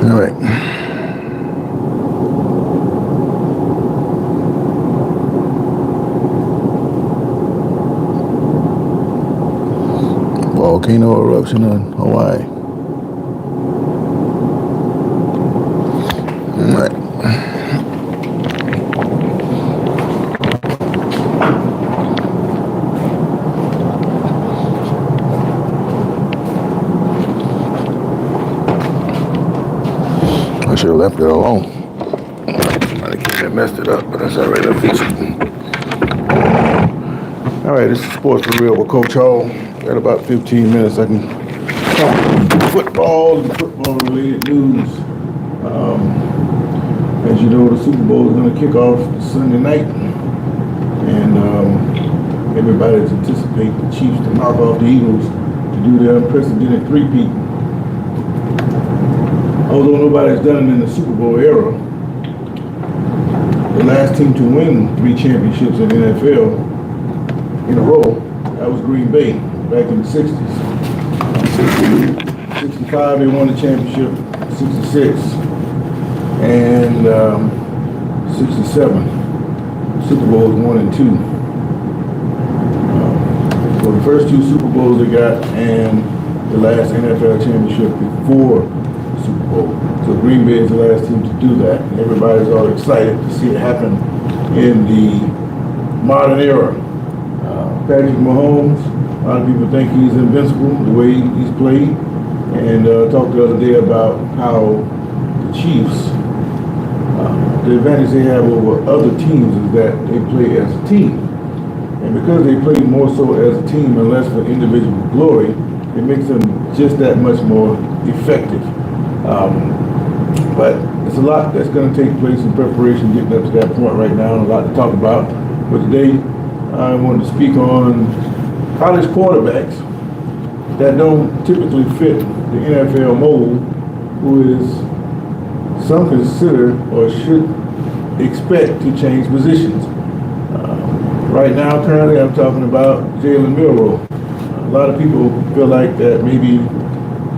All right. Volcano eruption in Hawaii. All right. I should have left it alone. Somebody came and messed it up, but that's all right. I'll fix it. All right, this is Sports for Real with Coach Hall. Got about 15 minutes. I can talk football and football-related news. As you know, the Super Bowl is going to kick off Sunday night, and everybody's anticipating the Chiefs to knock off the Eagles to do their unprecedented three-peat. Although nobody's done it in the Super Bowl era, the last team to win 3 championships in the NFL in a row, that was Green Bay back in the 60s. 65, they won the championship, 66, and 67, Super Bowls 1 and 2. So the first 2 Super Bowls they got, and the last NFL championship before Super Bowl. So Green Bay is the last team to do that. And everybody's all excited to see it happen in the modern era. Patrick Mahomes, a lot of people think he's invincible the way he's played. And talked the other day about how the Chiefs, the advantage they have over other teams is that they play as a team. And because they play more so as a team and less for individual glory, it makes them just that much more effective. But it's a lot that's going to take place in preparation getting up to that point right now, and a lot to talk about. But today, I wanted to speak on college quarterbacks that don't typically fit the NFL mold, who is some consider or should expect to change positions. Right now, currently, I'm talking about Jalen Milroe. A lot of people feel like that maybe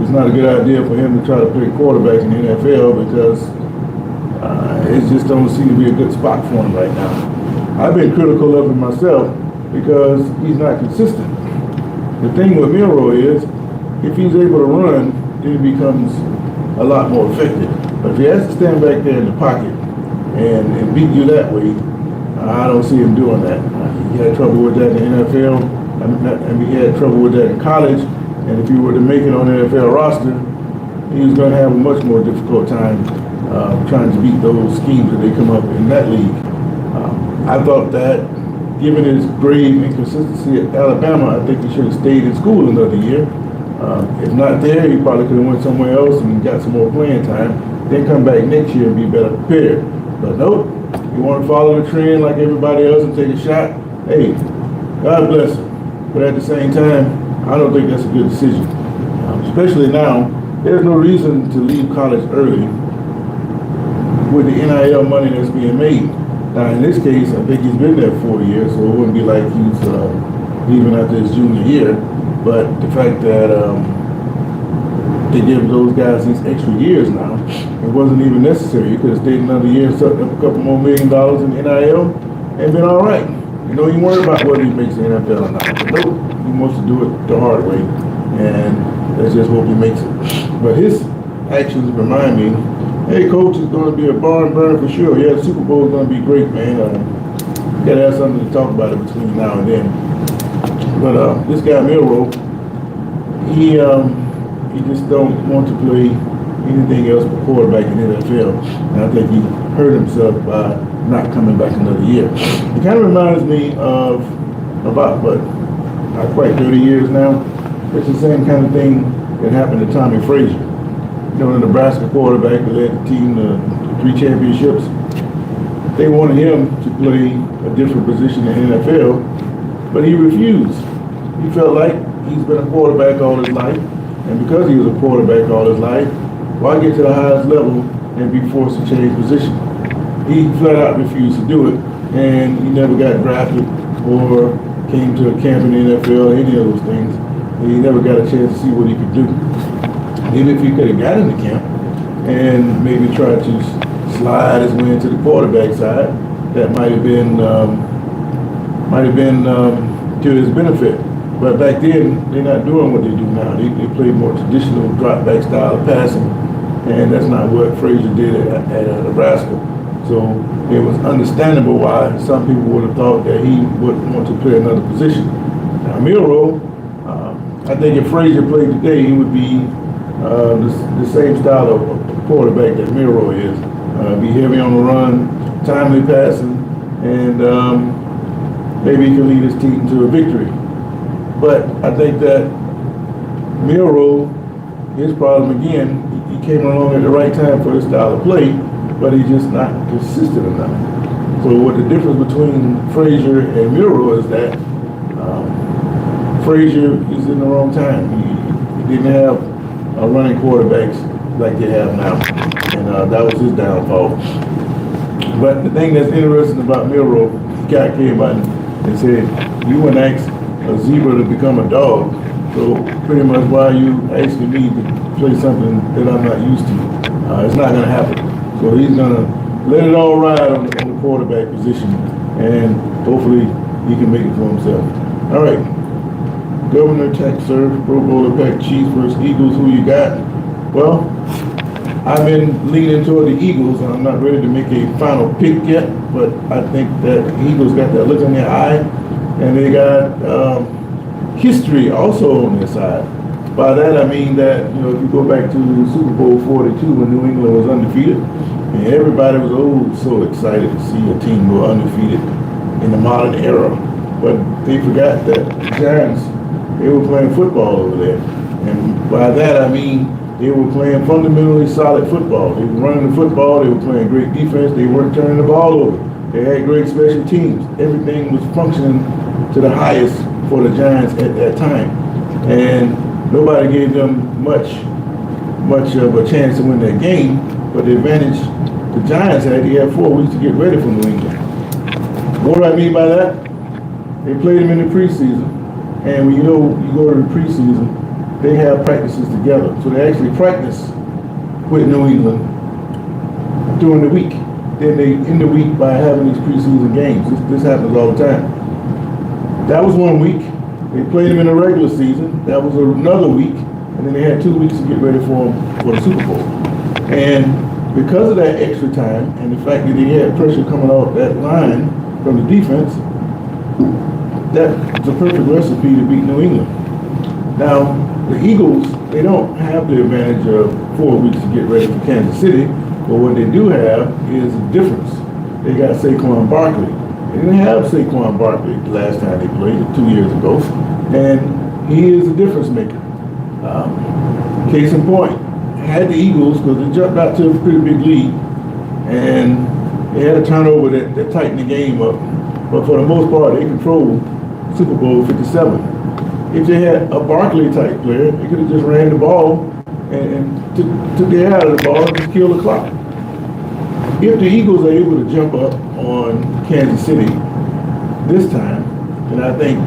it's not a good idea for him to try to play quarterback in the NFL because it just don't seem to be a good spot for him right now. I've been critical of him myself because he's not consistent. The thing with Milroe is, if he's able to run, then he becomes a lot more effective. But if he has to stand back there in the pocket and beat you that way, I don't see him doing that. He had trouble with that in the NFL. He had trouble with that in college. And if he were to make it on the NFL roster, he was going to have a much more difficult time trying to beat those schemes that they come up in that league. I thought that, given his grave inconsistency at Alabama, I think he should have stayed in school another year. If not there, he probably could have went somewhere else and got some more playing time. Then come back next year and be better prepared. But nope, you want to follow the trend like everybody else and take a shot? Hey, God bless him. But at the same time, I don't think that's a good decision. Especially now, there's no reason to leave college early with the NIL money that's being made. Now, in this case, I think he's been there 4 years, so it wouldn't be like he's leaving after his junior year. But the fact that they give those guys these extra years now, it wasn't even necessary. You could have stayed another year, sucked up a couple more $1 million in NIL, and been all right. You know, you worry about whether he makes the NFL or not. But nope, he wants to do it the hard way, and let's just hope he makes it. But his actions remind me, hey, coach, it's going to be a barn burner for sure. Yeah, the Super Bowl is going to be great, man. You got to have something to talk about it between now and then. But this guy Milroe, he just don't want to play anything else but quarterback in the NFL. And I think he hurt himself by not coming back another year. It kind of reminds me of about, not quite 30 years now. It's the same kind of thing that happened to Tommy Frazier. You know, the Nebraska quarterback that led the team to 3 championships. They wanted him to play a different position in the NFL, but he refused. He felt like he's been a quarterback all his life, and because he was a quarterback all his life, why get to the highest level and be forced to change position? He flat out refused to do it, and he never got drafted or came to a camp in the NFL, any of those things. He never got a chance to see what he could do. Even if he could have got in the camp, and maybe try to slide his way into the quarterback side. That might have been to his benefit. But back then, they're not doing what they do now. They play more traditional drop back style of passing, and that's not what Frazier did at Nebraska. So it was understandable why some people would have thought that he would want to play another position. Now Milroe, I think if Frazier played today, he would be the same style of quarterback that Milroe is. Be heavy on the run, timely passing, and maybe he can lead his team to a victory. But I think that Milroe, his problem again, he came along at the right time for his style of play, but he's just not consistent enough. So what the difference between Frazier and Milroe is that Frazier is in the wrong time. He didn't have running quarterbacks like they have now, and that was his downfall. But the thing that's interesting about Milroe, the guy came out and said, "You wouldn't ask a zebra to become a dog, so pretty much why are you asking me to play something that I'm not used to? It's not going to happen." So he's going to let it all ride on the quarterback position, and hopefully he can make it for himself. All right. Governor, Tech Serve, Pro Bowler, Pack, Chiefs versus Eagles. Who you got? Well, I've been leaning toward the Eagles, and I'm not ready to make a final pick yet, but I think that the Eagles got that look in their eye, and they got history also on their side. By that I mean that, if you go back to Super Bowl 42 when New England was undefeated, and everybody was so excited to see a team go undefeated in the modern era. But they forgot that the Giants, they were playing football over there. And by that I mean they were playing fundamentally solid football. They were running the football, they were playing great defense, they weren't turning the ball over. They had great special teams. Everything was functioning to the highest for the Giants at that time. And nobody gave them much of a chance to win that game, but the advantage the Giants had, they had 4 weeks to get ready for New England. What do I mean by that? They played them in the preseason, and when you go to the preseason, they have practices together. So they actually practice with New England during the week. Then they end the week by having these preseason games. This happens all the time. That was 1 week. They played them in the regular season. That was another week. And then they had 2 weeks to get ready for the Super Bowl. And because of that extra time and the fact that they had pressure coming off that line from the defense, that's a perfect recipe to beat New England. Now, the Eagles, they don't have the advantage of 4 weeks to get ready for Kansas City, but what they do have is a difference. They got Saquon Barkley. They didn't have Saquon Barkley the last time they played, 2 years ago, and he is a difference maker. Case in point, had the Eagles, because they jumped out to a pretty big lead, and they had a turnover that tightened the game up, but for the most part, they controlled Super Bowl 57. If they had a Barkley-type player, they could have just ran the ball and took their eye out of the ball and just killed the clock. If the Eagles are able to jump up on Kansas City this time, then I think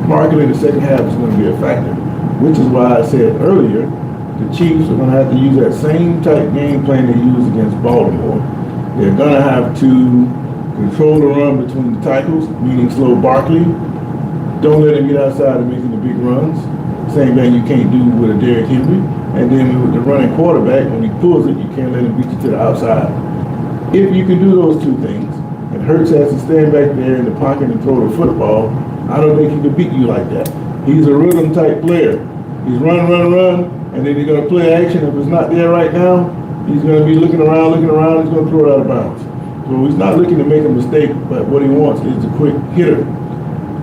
Barkley in the second half is going to be a factor, which is why I said earlier, the Chiefs are going to have to use that same type game plan they used against Baltimore. They're going to have to control the run between the tackles, meaning slow Barkley. Don't let him get outside of making the big runs. Same thing you can't do with a Derrick Henry. And then with the running quarterback, when he pulls it, you can't let him beat you to the outside. If you can do those two things, and Hurts has to stand back there in the pocket and throw the football, I don't think he can beat you like that. He's a rhythm type player. He's run, and then he's going to play action. If it's not there right now, he's going to be looking around, he's going to throw it out of bounds. So he's not looking to make a mistake, but what he wants is a quick hitter.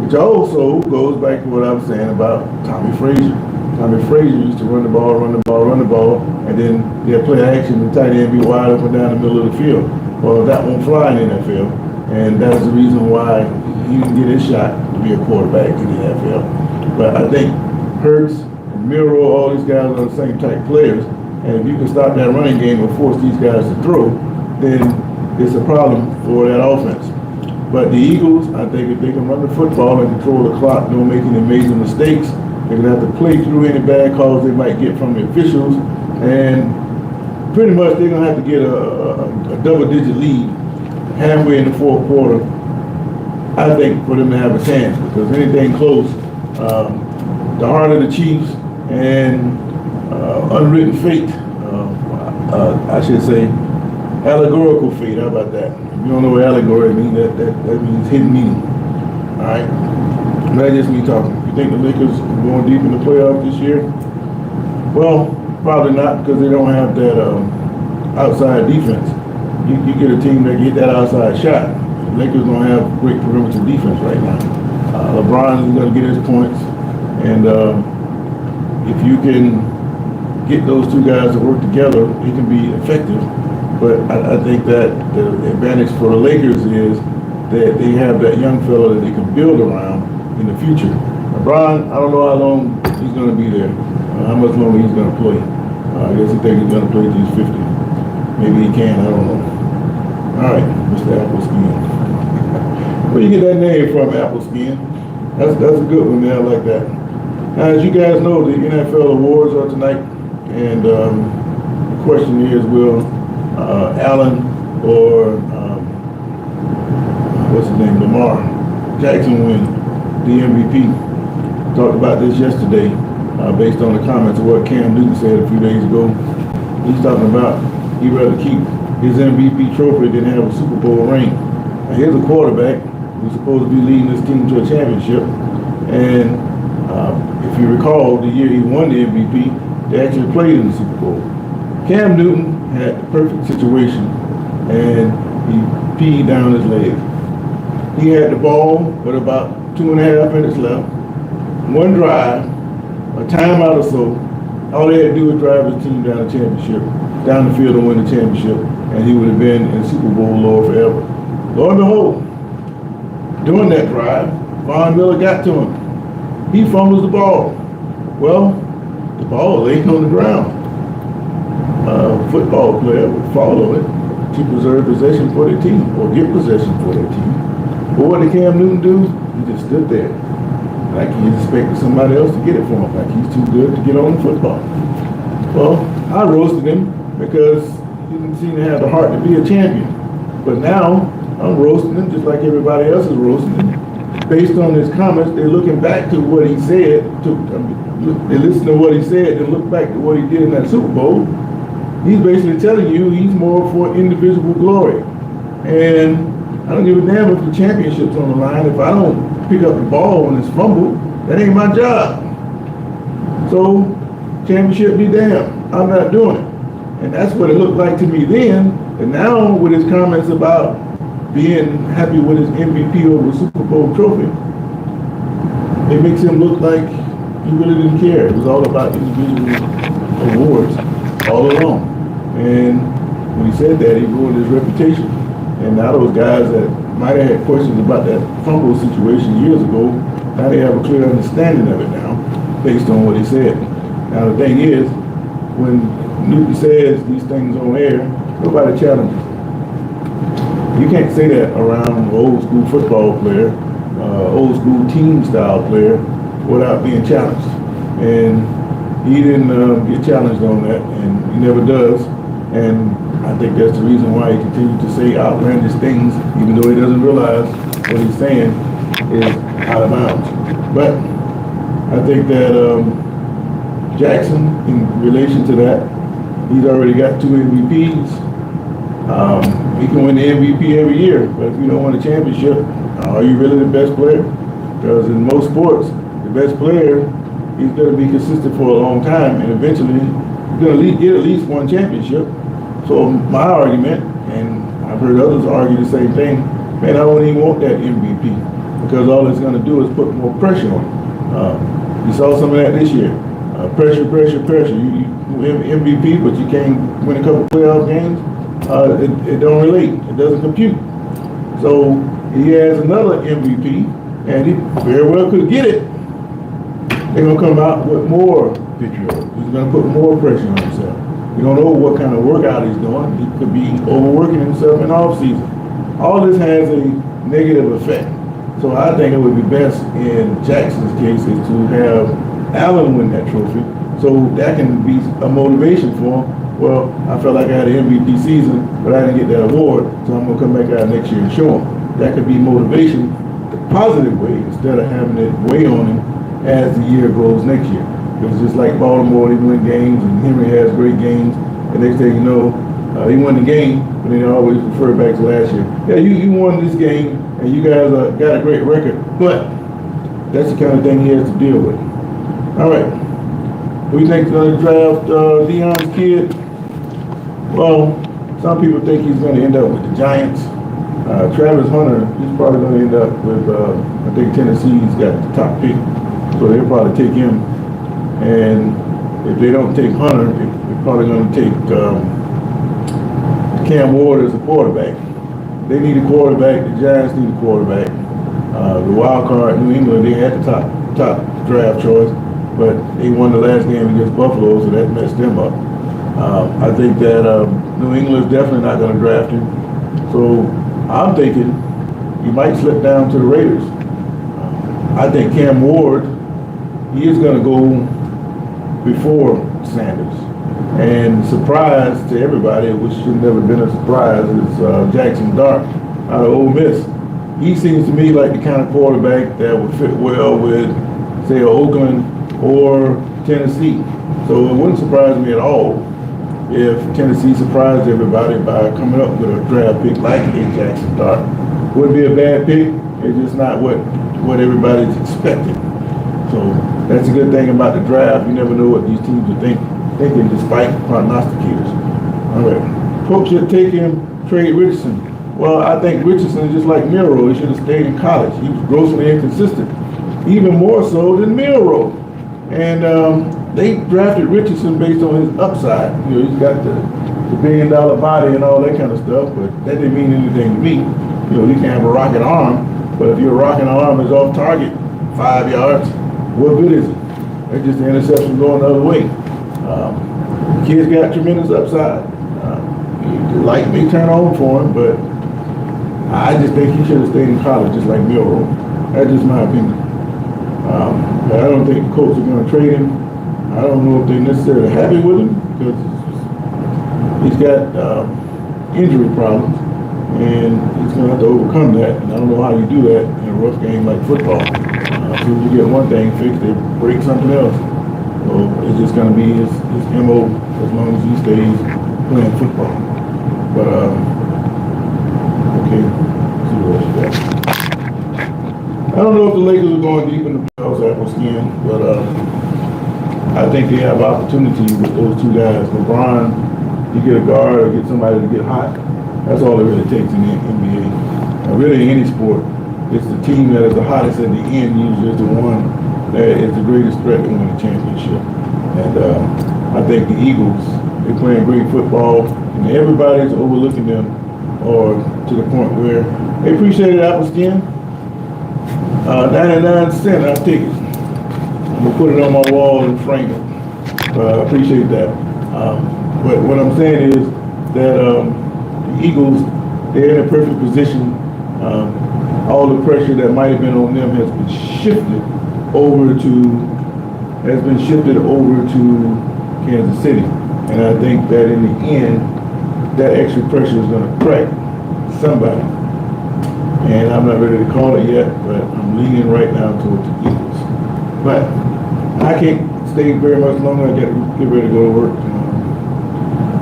Which also goes back to what I was saying about Tommy Frazier. Tommy Frazier used to run the ball, and then they'll play action and tight end be wide open down the middle of the field. Well, that won't fly in the NFL, and that's the reason why he didn't get his shot to be a quarterback in the NFL. But I think Hurts and Milroe, all these guys are the same type players, and if you can stop that running game and force these guys to throw, then it's a problem for that offense. But the Eagles, I think if they can run the football and control the clock, don't make any major mistakes, they're going to have to play through any bad calls they might get from the officials. And pretty much they're going to have to get a double-digit lead halfway in the fourth quarter, I think, for them to have a chance. Because anything close, the heart of the Chiefs and unwritten fate, I should say, allegorical fate. How about that? If you don't know what allegory means, that means hidden meaning. All right? That's just me talking. You think the Lakers are going deep in the playoffs this year? Well, probably not, because they don't have that outside defense. You get a team that get that outside shot. The Lakers don't have great perimeter defense right now. LeBron is going to get his points, and if you can get those two guys to work together, it can be effective. But I think that the advantage for the Lakers is that they have that young fella that they can build around in the future. LeBron, I don't know how long he's going to be there, how much longer he's going to play. I guess he thinks he's going to play till he's 50. Maybe he can, I don't know. All right, Mr. Appleskin. Where you get that name from, Appleskin? That's a good one, man. I like that. Now, as you guys know, the NFL awards are tonight, and the question is, will Allen or what's his name, Lamar Jackson win the MVP? Talked about this yesterday based on the comments of what Cam Newton said a few days ago. He's talking about he'd rather keep his MVP trophy than have a Super Bowl ring. Now, here's a quarterback who's supposed to be leading this team to a championship, and if you recall, the year he won the MVP, they actually played in the Super Bowl. Cam Newton had the perfect situation, and he peed down his leg. He had the ball with about 2.5 minutes left, one drive, a timeout or so. All they had to do was drive his team down the championship, down the field and win the championship, and he would have been in Super Bowl lore forever. Lo and behold, during that drive, Von Miller got to him. He fumbles the ball. Well, the ball laid on the ground. A football player would follow it to preserve possession for their team or get possession for their team. But what did Cam Newton do? He just stood there like he expected somebody else to get it for him, like he's too good to get on the football. Well, I roasted him because he didn't seem to have the heart to be a champion. But now I'm roasting him just like everybody else is roasting him. Based on his comments, they're looking back to what he said. They listen to what he said and look back to what he did in that Super Bowl. He's basically telling you he's more for indivisible glory. And I don't give a damn if the championship's on the line. If I don't pick up the ball when it's fumbled, that ain't my job. So, championship be damned. I'm not doing it. And that's what it looked like to me then. And now with his comments about being happy with his MVP over the Super Bowl trophy, it makes him look like he really didn't care. It was all about individual awards all along. And when he said that, he ruined his reputation. And now those guys that might have had questions about that fumble situation years ago, now they have a clear understanding of it now, based on what he said. Now the thing is, when Newton says these things on air, nobody challenges. You can't say that around an old school football player, old school team style player, without being challenged. And he didn't get challenged on that, and he never does. And I think that's the reason why he continues to say outlandish things, even though he doesn't realize what he's saying is out of bounds. But I think that Jackson, in relation to that, he's already got 2 MVPs. He can win the MVP every year, but if you don't win a championship, are you really the best player? Because in most sports, the best player, he's going to be consistent for a long time, and eventually he's going to get at least one championship. So my argument, and I've heard others argue the same thing, man, I don't even want that MVP, because all it's going to do is put more pressure on him. You saw some of that this year. Pressure. You MVP, but you can't win a couple playoff games. It don't relate. It doesn't compute. So he has another MVP, and he very well could get it. They're going to come out with more vitriol. He's going to put more pressure on himself. We don't know what kind of workout he's doing. He could be overworking himself in off season. All this has a negative effect. So I think it would be best in Jackson's case is to have Allen win that trophy. So that can be a motivation for him well, I felt like I had an MVP season, but I didn't get that award, so I'm going to come back out next year and show him. That could be motivation the positive way instead of having it weigh on him as the year goes next year. It's just like Baltimore, they win games, and Henry has great games, and next thing you know, he won the game, but then they always refer back to last year. Yeah, you won this game, and you guys got a great record, but that's the kind of thing he has to deal with. All right. Who do you think's going to draft Deion's kid? Well, some people think he's going to end up with the Giants. Travis Hunter, he's probably going to end up with, I think Tennessee's got the top pick, so they'll probably take him. And if they don't take Hunter, they're probably going to take Cam Ward as a quarterback. They need a quarterback. The Giants need a quarterback. The wild card, New England, they had the top draft choice, but they won the last game against Buffalo, so that messed them up. I think that New England's definitely not going to draft him. So I'm thinking he might slip down to the Raiders. I think Cam Ward, he is going to go before Sanders. And surprise to everybody, which should never been a surprise, is Jackson Dart out of Ole Miss. He seems to me like the kind of quarterback that would fit well with, say, Oakland or Tennessee. So it wouldn't surprise me at all if Tennessee surprised everybody by coming up with a draft pick like a Jackson Dart. Wouldn't be a bad pick. It's just not what everybody's expecting. So that's a good thing about the draft. You never know what these teams are thinking despite prognosticators. All right. Folks should take him, trade Richardson. Well, I think Richardson is just like Milroe. He should have stayed in college. He was grossly inconsistent, even more so than Milroe. And they drafted Richardson based on his upside. You know, he's got the $1 billion body and all that kind of stuff, but that didn't mean anything to me. You know, he can have a rocket arm, but if your rocket arm is off target 5 yards, what good is it? That's just an interception going the other way. The kid's got tremendous upside. The light may turn on for him, but I just think he should have stayed in college just like Milroe. That's just my opinion. But I don't think the Colts are going to trade him. I don't know if they're necessarily happy with him because he's got injury problems and he's going to have to overcome that. And I don't know how you do that in a rough game like football. As soon as you get one thing fixed, they break something else. So it's just going to be his MO as long as he stays playing football. But, okay, let's see what else you got. I don't know if the Lakers are going deep in the playoffs, Apple Skin, but I think they have opportunity with those two guys. LeBron, you get a guard or get somebody to get hot. That's all it really takes in the NBA. Really in any sport, it's the team that is the hottest at the end usually is the one that is the greatest threat to win the championship. And I think the Eagles, they're playing great football, and everybody's overlooking them, or to the point where they appreciate it, Apple Skin. 99 cents, I'll take it. I'm gonna put it on my wall and frame it. I appreciate that. But what I'm saying is that the Eagles, they're in a perfect position. All the pressure that might have been on them has been shifted over to Kansas City. And I think that in the end, that extra pressure is gonna crack somebody. And I'm not ready to call it yet, but I'm leaning right now towards the Eagles. But I can't stay very much longer. I got to get ready to go to work.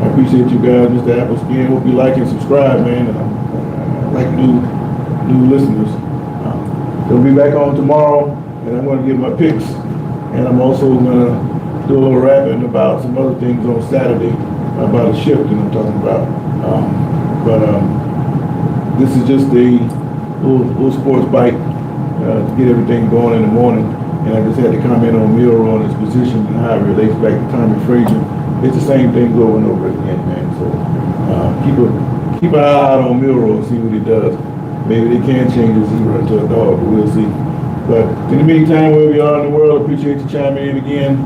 I appreciate you guys, Mr. Apple Skin. Hope you like and subscribe, man. I like new listeners. They'll be back on tomorrow, and I'm going to give my picks. And I'm also going to do a little rapping about some other things on Saturday about a shift that I'm talking about. This is just a little sports bite to get everything going in the morning. And I just had to comment on Milroe and his position and how it relates back to Tommy Frazier. It's the same thing over and over again, man. So keep an eye out on Milroe and see what he does. Maybe they can change his zebra into a dog, but we'll see. But in the meantime, where we are in the world, appreciate you chiming in again.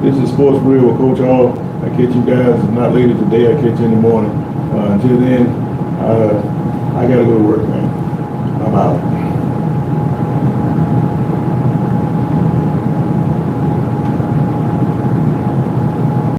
This is Sports Real with Coach Hall. I catch you guys, if not later today, I catch you in the morning. Until then, I got to go to work, man.